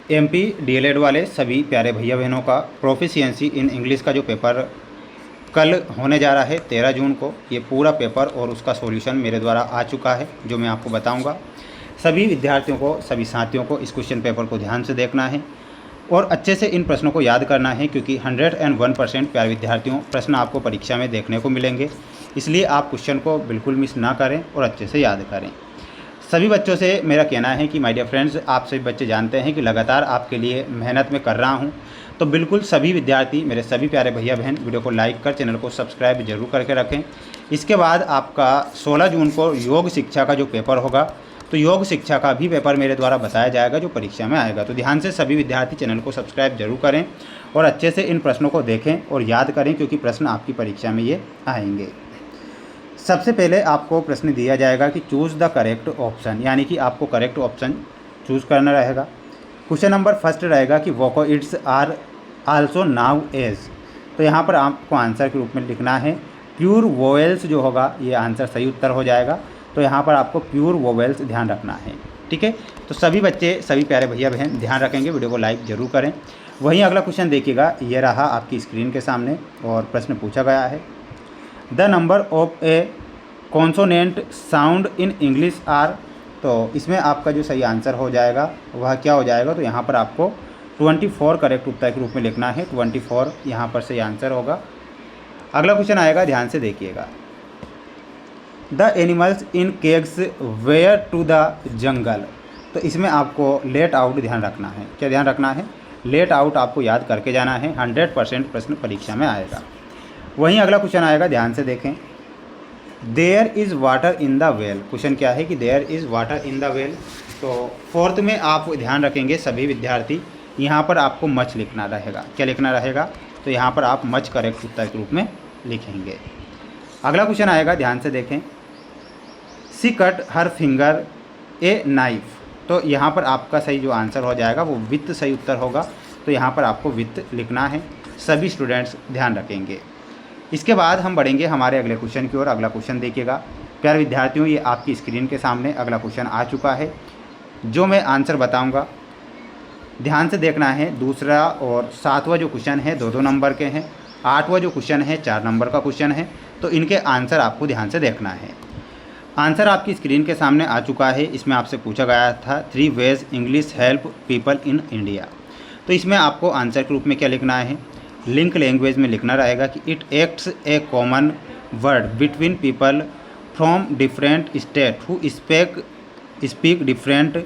MP DElEd वाले सभी प्यारे भैया बहनों का प्रोफिशिएंसी इन इंग्लिश का जो पेपर कल होने जा रहा है 13 जून को, ये पूरा पेपर और उसका सॉल्यूशन मेरे द्वारा आ चुका है जो मैं आपको बताऊंगा। सभी विद्यार्थियों को, सभी साथियों को इस क्वेश्चन पेपर को ध्यान से देखना है और अच्छे से इन प्रश्नों को याद करना है, क्योंकि 101% प्यारे विद्यार्थियों प्रश्न आपको परीक्षा में देखने को मिलेंगे। इसलिए आप क्वेश्चन को बिल्कुल मिस ना करें और अच्छे से याद करें। सभी बच्चों से मेरा कहना है कि माय डियर फ्रेंड्स, आप सभी बच्चे जानते हैं कि लगातार आपके लिए मेहनत में कर रहा हूं, तो बिल्कुल सभी विद्यार्थी, मेरे सभी प्यारे भैया बहन, वीडियो को लाइक कर चैनल को सब्सक्राइब जरूर करके रखें। इसके बाद आपका 16 जून को योग शिक्षा का जो पेपर होगा, तो योग शिक्षा का भी पेपर मेरे द्वारा बताया जाएगा जो परीक्षा में आएगा। तो ध्यान से सभी विद्यार्थी चैनल को सब्सक्राइब जरूर करें और अच्छे से इन प्रश्नों को देखें और याद करें, क्योंकि प्रश्न आपकी परीक्षा में ये आएंगे। सबसे पहले आपको प्रश्न दिया जाएगा कि चूज़ द करेक्ट ऑप्शन, यानी कि आपको करेक्ट ऑप्शन चूज़ करना रहेगा। क्वेश्चन नंबर फर्स्ट रहेगा कि वोकोइड्स आर आल्सो नाउ एज, तो यहाँ पर आपको आंसर के रूप में लिखना है प्योर वोवेल्स जो होगा, ये आंसर सही उत्तर हो जाएगा। तो यहाँ पर आपको प्योर वोवेल्स ध्यान रखना है, ठीक है। तो सभी बच्चे, सभी प्यारे भैया बहन ध्यान रखेंगे, वीडियो को लाइक जरूर करें। वहीं अगला क्वेश्चन देखिएगा, ये रहा आपकी स्क्रीन के सामने और प्रश्न पूछा गया है the number of a consonant sound in English are, तो इसमें आपका जो सही आंसर हो जाएगा वह क्या हो जाएगा, तो यहाँ पर आपको 24 करेक्ट उत्तर के रूप में लिखना है। 24 यहाँ पर सही आंसर होगा। अगला क्वेश्चन आएगा, ध्यान से देखिएगा the animals in cages were to the jungle, तो इसमें आपको लेट आउट ध्यान रखना है। क्या ध्यान रखना है? लेट आउट आपको याद करके जाना है। 100% प्रश्न परीक्षा में आएगा। वहीं अगला क्वेश्चन आएगा, ध्यान से देखें there is water in the well, question क्या है कि there is water in the well. तो फोर्थ में आप ध्यान रखेंगे सभी विद्यार्थी, यहाँ पर आपको मच लिखना रहेगा। क्या लिखना रहेगा? तो यहाँ पर आप मच करेक्ट उत्तर के रूप में लिखेंगे। अगला क्वेश्चन आएगा, ध्यान से देखें she cut her finger a knife, तो यहाँ पर आपका सही जो आंसर हो जाएगा वो वित्त सही उत्तर होगा। तो यहाँ पर आपको वित्त लिखना है। सभी स्टूडेंट्स ध्यान रखेंगे। इसके बाद हम बढ़ेंगे हमारे अगले क्वेश्चन की ओर। अगला क्वेश्चन देखिएगा प्यारे विद्यार्थियों, ये आपकी स्क्रीन के सामने अगला क्वेश्चन आ चुका है जो मैं आंसर बताऊंगा। ध्यान से देखना है। दूसरा और 7वां जो क्वेश्चन है 2-2 नंबर के हैं। 8वां जो क्वेश्चन है 4 नंबर का क्वेश्चन है। तो इनके आंसर आपको ध्यान से देखना है। आंसर आपकी स्क्रीन के सामने आ चुका है। इसमें आपसे पूछा गया था 3 ways English help people in India, तो इसमें आपको आंसर के रूप में क्या लिखना है? लिंक लैंग्वेज में लिखना रहेगा कि it acts A common word between people from different state who speak different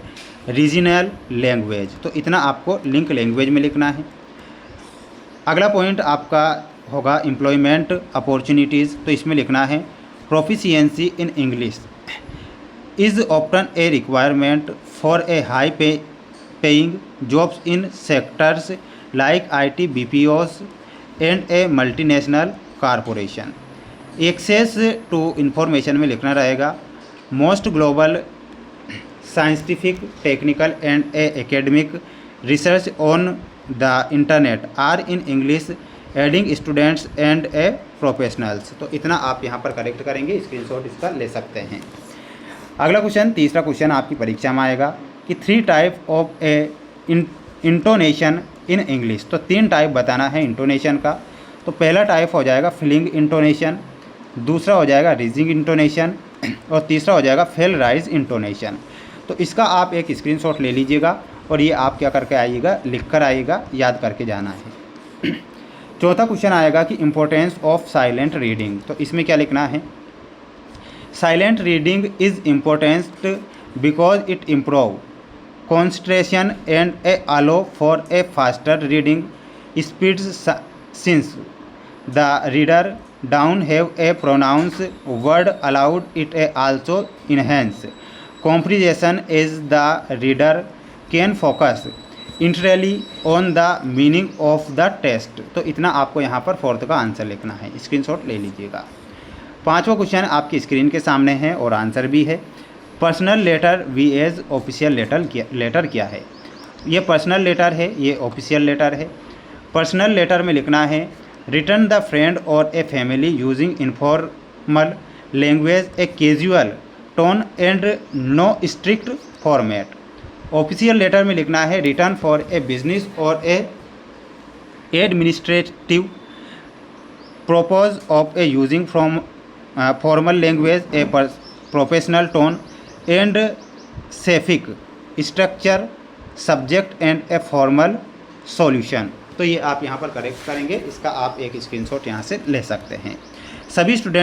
regional language, तो इतना आपको लिंक लैंग्वेज में लिखना है। अगला पॉइंट आपका होगा एम्प्लॉयमेंट अपॉर्चुनिटीज़, तो इसमें लिखना है proficiency in English is often a requirement for a high paying jobs in sectors like IT, BPOs and a multinational corporation। Access to information में लिखना रहेगा most global scientific technical and academic research on the internet are in English adding students and a professionals, तो इतना आप यहाँ पर correct करेंगे। Screenshot इसका ले सकते हैं। अगला क्वेश्चन, तीसरा क्वेश्चन आपकी परीक्षा में आएगा कि 3 type of A intonation in English, तो 3 टाइप बताना है इंटोनेशन का। तो पहला टाइप हो जाएगा फिलिंग इंटोनेशन, दूसरा हो जाएगा रीजिंग इंटोनेशन और तीसरा हो जाएगा फेल राइज इंटोनेशन। तो इसका आप एक स्क्रीनशॉट ले लीजिएगा और ये आप क्या करके आइएगा, लिख कर आइएगा, याद करके जाना है। चौथा क्वेश्चन आएगा कि इम्पोर्टेंस ऑफ साइलेंट रीडिंग, तो इसमें क्या लिखना है? Silent reading is important because it improve concentration and allow for a faster reading speed since the reader down have a pronounced word allowed it also enhance comprehension as the reader can focus entirely on the meaning of the text। तो इतना आपको यहाँ पर 4th का answer लिखना है। Screenshot ले लीजिएगा। 5वां क्वेश्चन आपकी स्क्रीन के सामने है और आंसर भी है personal letter versus official letter क्या है? ये पर्सनल लेटर है, ये ऑफिशियल लेटर है। पर्सनल लेटर में लिखना है written the friend or a family using informal language a casual tone and no strict format. Official letter में लिखना है written for a business or a administrative purpose of a using from formal language a professional tone and specific structure subject and a formal solution. तो ये आप यहाँ पर correct करेंगे, इसका आप एक स्क्रीनशॉट यहाँ से ले सकते हैं। सभी स्टूडेंट